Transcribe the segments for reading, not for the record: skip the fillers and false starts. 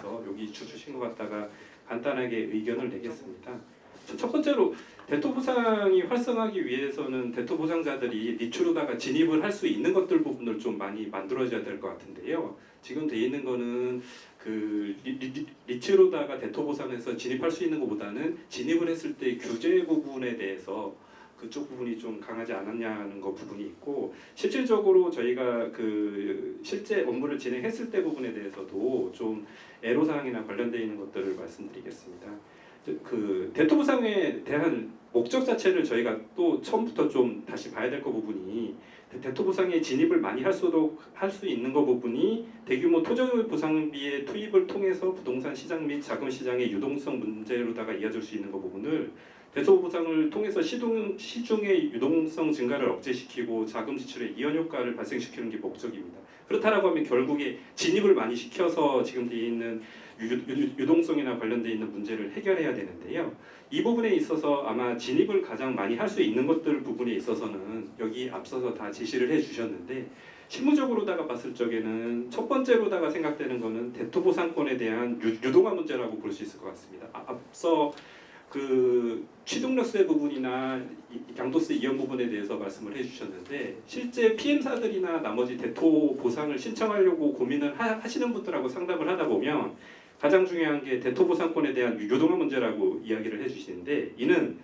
대해서 여기 주신 것 갖다가 간단하게 의견을 내겠습니다. 첫 번째로 대토 보상이 활성화하기 위해서는 대토 보상자들이 리츠로다가 진입을 할 수 있는 것들 부분을 좀 많이 만들어줘야 될 것 같은데요. 지금 돼 있는 거는 그 리츠로다가 대토 보상에서 진입할 수 있는 것보다는 진입을 했을 때 규제 부분에 대해서 그쪽 부분이 좀 강하지 않았냐는 거 부분이 있고, 실질적으로 저희가 그 실제 업무를 진행했을 때 부분에 대해서도 좀 애로사항이나 관련되어 있는 것들을 말씀드리겠습니다. 그 대토 보상에 대한 목적 자체를 저희가 또 처음부터 좀 다시 봐야 될 거 부분이, 대토 보상에 진입을 많이 할 수 있는 거 부분이 대규모 토지 보상비의 투입을 통해서 부동산 시장 및 자금 시장의 유동성 문제로다가 이어질 수 있는 거 부분을 대토 보상을 통해서 시중의 유동성 증가를 억제시키고 자금 지출의 이연 효과를 발생시키는 게 목적입니다. 그렇다라고 하면 결국에 진입을 많이 시켜서 지금 돼 있는 유동성이나 관련되어 있는 문제를 해결해야 되는데요. 이 부분에 있어서 아마 진입을 가장 많이 할 수 있는 것들 부분에 있어서는 여기 앞서서 다 제시를 해주셨는데, 실무적으로다가 봤을 적에는 첫 번째로다가 생각되는 거는 대토 보상권에 대한 유동화 문제라고 볼 수 있을 것 같습니다. 앞서 그 취득세 부분이나 양도세 이연 부분에 대해서 말씀을 해주셨는데, 실제 PM사들이나 나머지 대토 보상을 신청하려고 고민을 하시는 분들하고 상담을 하다 보면 가장 중요한 게 대토 보상권에 대한 유동화 문제라고 이야기를 해주시는데, 이는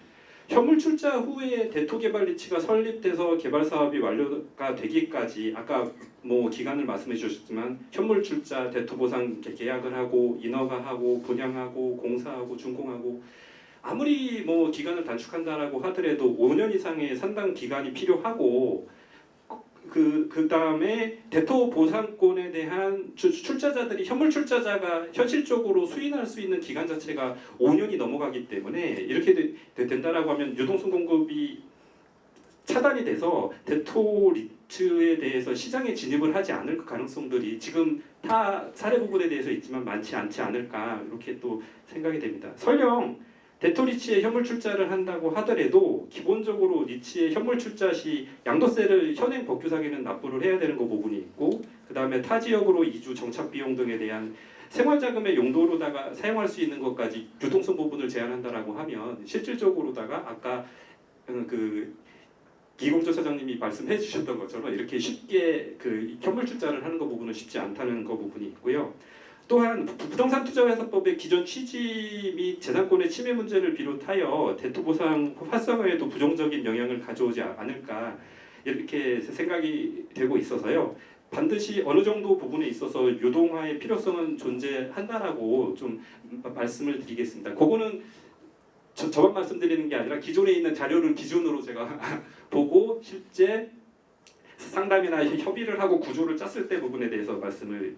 현물 출자 후에 대토 개발 리츠가 설립돼서 개발 사업이 완료가 되기까지 아까 뭐 기간을 말씀해 주셨지만 현물 출자, 대토 보상 계약을 하고 인허가 하고 분양하고 공사하고 준공하고, 아무리 뭐 기간을 단축한다라고 하더라도 5년 이상의 상당 기간이 필요하고, 그 다음에 대토 보상권에 대한 출자자들이 현물 출자자가 현실적으로 수인할 수 있는 기간 자체가 5년이 넘어가기 때문에 이렇게 된다라고 하면 유동성 공급이 차단이 돼서 대토 리츠에 대해서 시장에 진입을 하지 않을 가능성들이 지금 타 사례 부분에 대해서 있지만 많지 않지 않을까, 이렇게 또 생각이 됩니다. 설령 대토 리츠에 현물 출자를 한다고 하더라도 기본적으로 리츠에 현물 출자 시 양도세를 현행 법규상에는 납부를 해야 되는 거 부분이 있고, 그 다음에 타 지역으로 이주 정착 비용 등에 대한 생활자금의 용도로다가 사용할 수 있는 것까지 유동성 부분을 제한한다라고 하면 실질적으로다가 아까 그 기공조 사장님이 말씀해 주셨던 것처럼 이렇게 쉽게 그 현물 출자를 하는 거 부분은 쉽지 않다는 거 부분이 있고요. 또한 부동산 투자회사법의 기존 취지 및 재산권의 침해 문제를 비롯하여 대토 보상 활성화에도 부정적인 영향을 가져오지 않을까, 이렇게 생각이 되고 있어서요. 반드시 어느 정도 부분에 있어서 유동화의 필요성은 존재한다라고 좀 말씀을 드리겠습니다. 그거는 저만 말씀드리는 게 아니라 기존에 있는 자료를 기준으로 제가 보고 실제 상담이나 협의를 하고 구조를 짰을 때 부분에 대해서 말씀을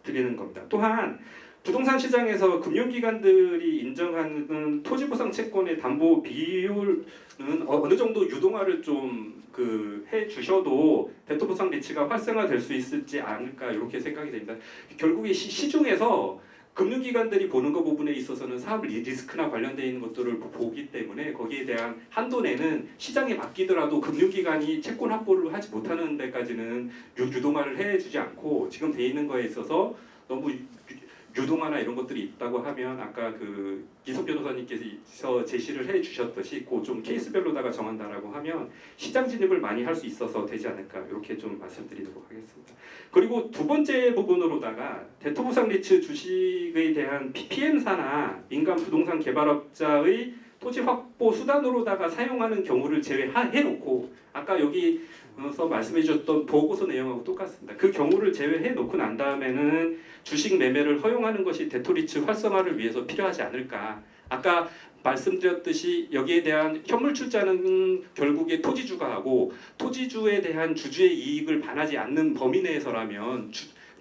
드리는 겁니다. 또한 부동산 시장에서 금융기관들이 인정하는 토지보상 채권의 담보 비율은 어느 정도 유동화를 좀 해주셔도 대토 보상 리츠가 활성화될 수 있을지 않을까, 이렇게 생각이 됩니다. 결국에 시중에서 금융기관들이 보는 것 부분에 있어서는 사업 리스크나 관련되어 있는 것들을 보기 때문에 거기에 대한 한도 내는 시장에 맡기더라도 금융기관이 채권 확보를 하지 못하는 데까지는 유동화를 해주지 않고, 지금 돼 있는 거에 있어서 너무 유동화나 이런 것들이 있다고 하면 아까 그 이석 변호사님께서 제시를 해주셨듯이 그 좀 케이스별로다가 정한다라고 하면 시장 진입을 많이 할 수 있어서 되지 않을까, 이렇게 좀 말씀드리도록 하겠습니다. 그리고 두 번째 부분으로다가 대토 보상 리츠 주식에 대한 PPM사나 민간 부동산 개발업자의 토지 확보 수단으로다가 사용하는 경우를 제외해놓고, 아까 여기서 말씀해 주셨던 보고서 내용하고 똑같습니다. 그 경우를 제외해 놓고 난 다음에는 주식 매매를 허용하는 것이 대토 리츠 활성화를 위해서 필요하지 않을까. 아까 말씀드렸듯이 여기에 대한 현물 출자는 결국에 토지주가 하고, 토지주에 대한 주주의 이익을 반하지 않는 범위 내에서라면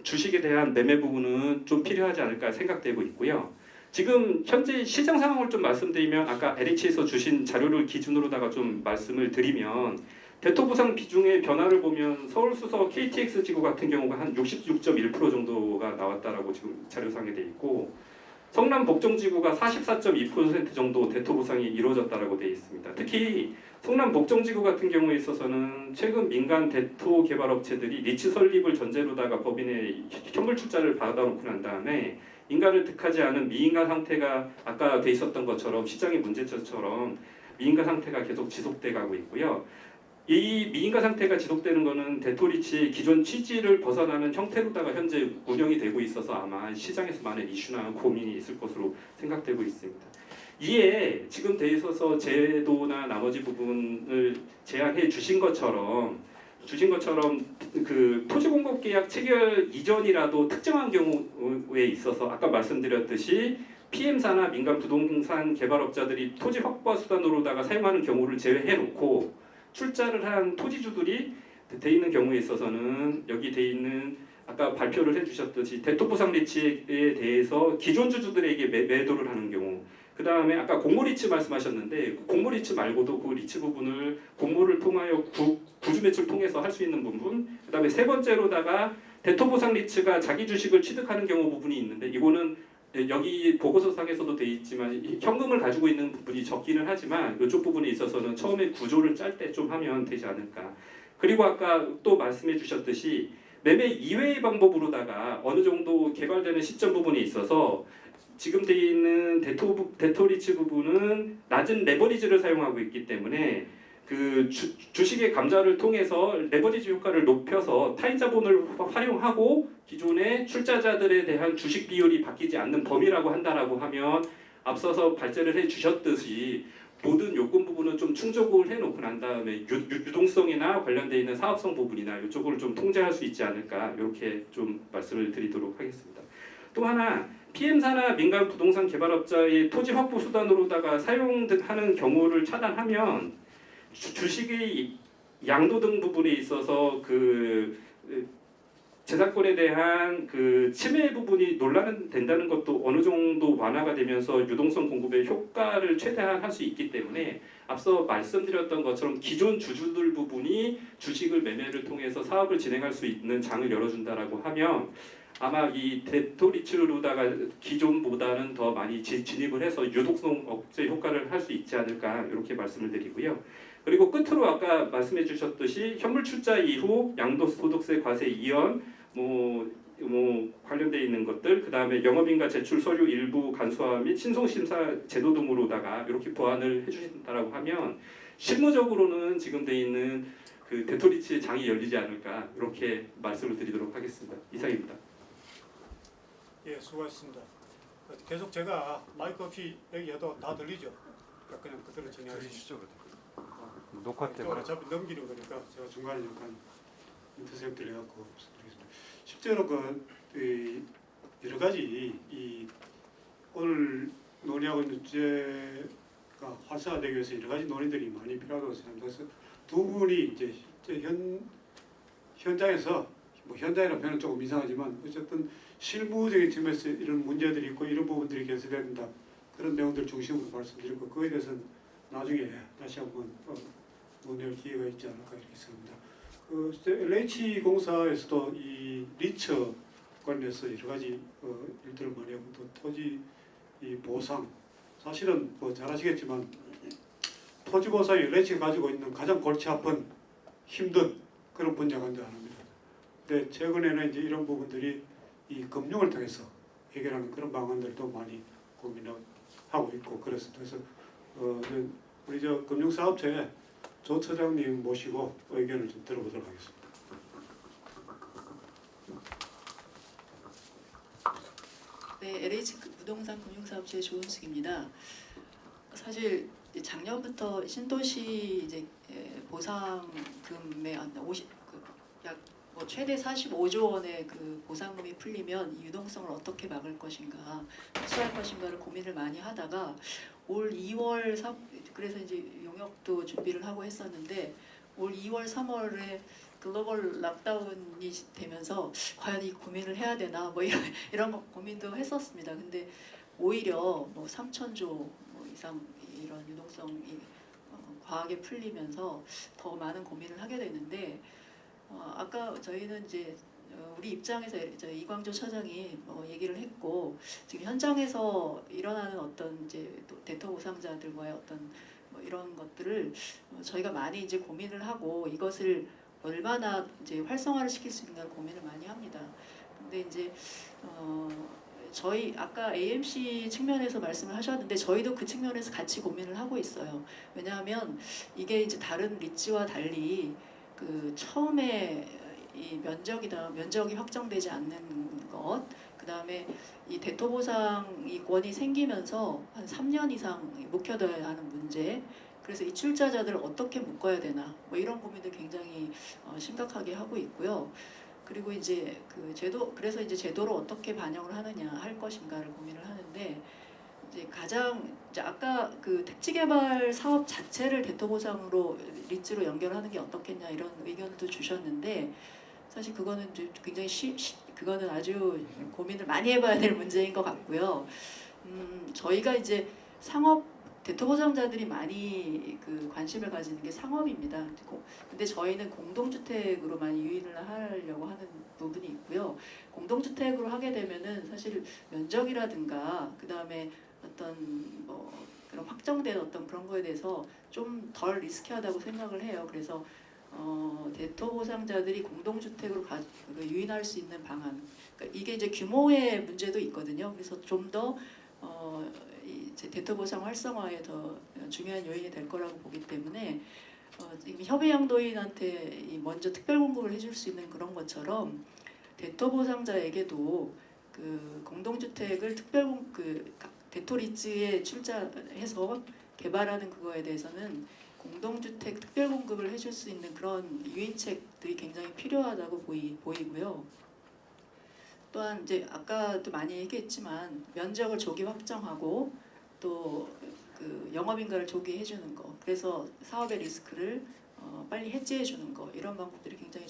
주식에 대한 매매 부분은 좀 필요하지 않을까 생각되고 있고요. 지금 현재 시장 상황을 좀 말씀드리면, 아까 LH에서 주신 자료를 기준으로다가 좀 말씀을 드리면, 대토 보상 비중의 변화를 보면 서울수서 KTX 지구 같은 경우가 한 66.1% 정도가 나왔다라고 지금 자료상에 돼 있고, 성남 복정지구가 44.2% 정도 대토 보상이 이루어졌다라고 되어 있습니다. 특히 성남 복정지구 같은 경우에 있어서는 최근 민간 대토 개발 업체들이 리츠 설립을 전제로다가 법인의 현물 출자를 받아놓고 난 다음에 인가를 득하지 않은 미인가 상태가 아까 돼 있었던 것처럼 시장의 문제점처럼 미인가 상태가 계속 지속돼 가고 있고요. 이 미인가 상태가 지속되는 것은 대토리치의 기존 취지를 벗어나는 형태로다가 현재 운영이 되고 있어서 아마 시장에서 많은 이슈나 고민이 있을 것으로 생각되고 있습니다. 이에 지금 돼 있어서 제도나 나머지 부분을 제안해 주신 것처럼 그 토지공급계약 체결 이전이라도 특정한 경우에 있어서 아까 말씀드렸듯이 PM사나 민간 부동산 개발업자들이 토지 확보 수단으로다가 사용하는 경우를 제외해 놓고 출자를 한 토지주들이 돼 있는 경우에 있어서는 여기 돼 있는 아까 발표를 해주셨듯이 대토보상 리츠에 대해서 기존 주주들에게 매도를 하는 경우, 그 다음에 아까 공모 리츠 말씀하셨는데 공모 리츠 말고도 그 리츠 부분을 공모를 통하여 구주 매출 통해서 할 수 있는 부분, 그 다음에 세 번째로다가 대토보상 리츠가 자기 주식을 취득하는 경우 부분이 있는데 이거는 여기 보고서상에서도 돼 있지만 현금을 가지고 있는 부분이 적기는 하지만 이쪽 부분에 있어서는 처음에 구조를 짤 때 좀 하면 되지 않을까. 그리고 아까 또 말씀해 주셨듯이 매매 이외의 방법으로다가 어느 정도 개발되는 시점 부분이 있어서 지금 돼 있는 대토리츠 부분은 낮은 레버리지를 사용하고 있기 때문에 그 주식의 감자를 통해서 레버리지 효과를 높여서 타인 자본을 활용하고 기존의 출자자들에 대한 주식 비율이 바뀌지 않는 범위라고 한다라고 하면 앞서서 발제를 해 주셨듯이 모든 요건 부분은 좀 충족을 해놓고 난 다음에 유동성이나 관련돼 있는 사업성 부분이나 이쪽을 좀 통제할 수 있지 않을까 이렇게 좀 말씀을 드리도록 하겠습니다. 또 하나 PM사나 민간 부동산 개발업자의 토지 확보 수단으로다가 사용하는 경우를 차단하면 주식의 양도 등 부분에 있어서 그 재산권에 대한 그 침해 부분이 논란은 된다는 것도 어느 정도 완화가 되면서 유동성 공급의 효과를 최대한 할 수 있기 때문에 앞서 말씀드렸던 것처럼 기존 주주들 부분이 주식을 매매를 통해서 사업을 진행할 수 있는 장을 열어준다라고 하면 아마 이 대토리츠로다가 기존보다는 더 많이 진입을 해서 유동성 억제 효과를 할 수 있지 않을까 이렇게 말씀을 드리고요. 그리고 끝으로 아까 말씀해 주셨듯이 현물 출자 이후 양도소득세 과세 이연 관련돼 있는 것들, 그 다음에 영업인가 제출 서류 일부 간소화 및 신속심사 제도 등으로다가 이렇게 보완을 해주신다라고 하면 실무적으로는 지금 돼 있는 그 대토리치 장이 열리지 않을까 이렇게 말씀을 드리도록 하겠습니다. 이상입니다. 예, 수고하셨습니다. 계속 제가 마이크 없이 얘기해도 다 들리죠? 그냥 그대로 진행하시죠. 녹화 때문에 어차피 넘기는 거니까 제가 중간에 잠깐 인터셉트를 해갖고 말씀드리겠습니다. 실제로 여러 가지 오늘 논의하고 있는 주제가 활성화되기 위해서 여러 가지 논의들이 많이 필요하다고 생각합니다. 그래서 두 분이 이제 현장에서 현장이라는 표현은 조금 이상하지만 어쨌든 실무적인 측면에서 이런 문제들이 있고 이런 부분들이 개선돼야 된다. 그런 내용들 중심으로 말씀드리고 그거에 대해서는 나중에 다시 한번 논의할 기회가 있지 않을까 이렇게 생각합니다. LH 공사에서도 이 리처 관련해서 여러 가지 일들을 많이 하고 또 토지 이 보상 사실은 잘 아시겠지만 토지 보상이 LH가 가지고 있는 가장 골치 아픈 힘든 그런 분야가 하나입니다. 근데 최근에는 이제 이런 부분들이 이 금융을 통해서 해결하는 그런 방안들도 많이 고민하고 있고 그래서 우리 금융사업처의 조 처장님 모시고 의견을 좀 들어보도록 하겠습니다. 네, LH 부동산 금융사업체의 조은숙입니다. 사실 작년부터 신도시 이제 보상금의 약 최대 45조 원의 그 보상금이 풀리면 이 유동성을 어떻게 막을 것인가, 수할 것인가를 고민을 많이 하다가 올 2월 3 그래서 이제 용역도 준비를 하고 했었는데 올 2월 3월에 글로벌 락다운이 되면서 과연 이 고민을 해야 되나 이런 고민도 했었습니다. 근데 오히려 3,000조 이상 이런 유동성이 과하게 풀리면서 더 많은 고민을 하게 되는데 아까 저희는 이제 우리 입장에서 이광조 차장이 얘기를 했고 지금 현장에서 일어나는 어떤 이제 또 대토 보상자들과의 어떤 뭐 이런 것들을 저희가 많이 이제 고민을 하고 이것을 얼마나 이제 활성화를 시킬 수 있는가 고민을 많이 합니다. 근데 이제 저희 아까 AMC 측면에서 말씀을 하셨는데 저희도 그 측면에서 같이 고민을 하고 있어요. 왜냐하면 이게 이제 다른 리츠와 달리 그 처음에 이 면적이 확정되지 않는 것, 그 다음에 이 대토 보상권이 생기면서 한 3년 이상 묵혀둬야 하는 문제. 그래서 이 출자자들을 어떻게 묶어야 되나 뭐 이런 고민들 굉장히 심각하게 하고 있고요. 그리고 이제 그 제도 그래서 이제 제도로 어떻게 반영을 하느냐 할 것인가를 고민을 하는데 이제 가장 이제 아까 그 택지개발 사업 자체를 대토보상으로 리츠로 연결하는 게 어떻겠냐 이런 의견도 주셨는데 사실 그거는 이제 굉장히 그거는 아주 고민을 많이 해봐야 될 문제인 것 같고요. 저희가 이제 상업 대토보상자들이 많이 그 관심을 가지는 게 상업입니다. 근데 저희는 공동주택으로 많이 유인을 하려고 하는 부분이 있고요. 공동주택으로 하게 되면은 사실 면적이라든가 그 다음에 어떤 뭐 그런 확정된 어떤 그런 거에 대해서 좀 덜 리스키하다고 생각을 해요. 그래서 대토보상자들이 공동주택으로 유인할 수 있는 방안. 그러니까 이게 이제 규모의 문제도 있거든요. 그래서 좀 더 대토보상 활성화에 더 중요한 요인이 될 거라고 보기 때문에 지금 협의양도인한테 먼저 특별 공급을 해줄 수 있는 그런 것처럼 대토보상자에게도 그 공동주택을 대토리츠에 출자해서 개발하는 그거에 대해서는 공동주택 특별 공급을 해줄 수 있는 그런 유인책들이 굉장히 필요하다고 보이고요. 또한 이제 아까도 많이 얘기했지만 면적을 조기 확정하고 또 그 영업인가를 조기 해주는 거, 그래서 사업의 리스크를 빨리 해지해 주는 거 이런 방법들이 굉장히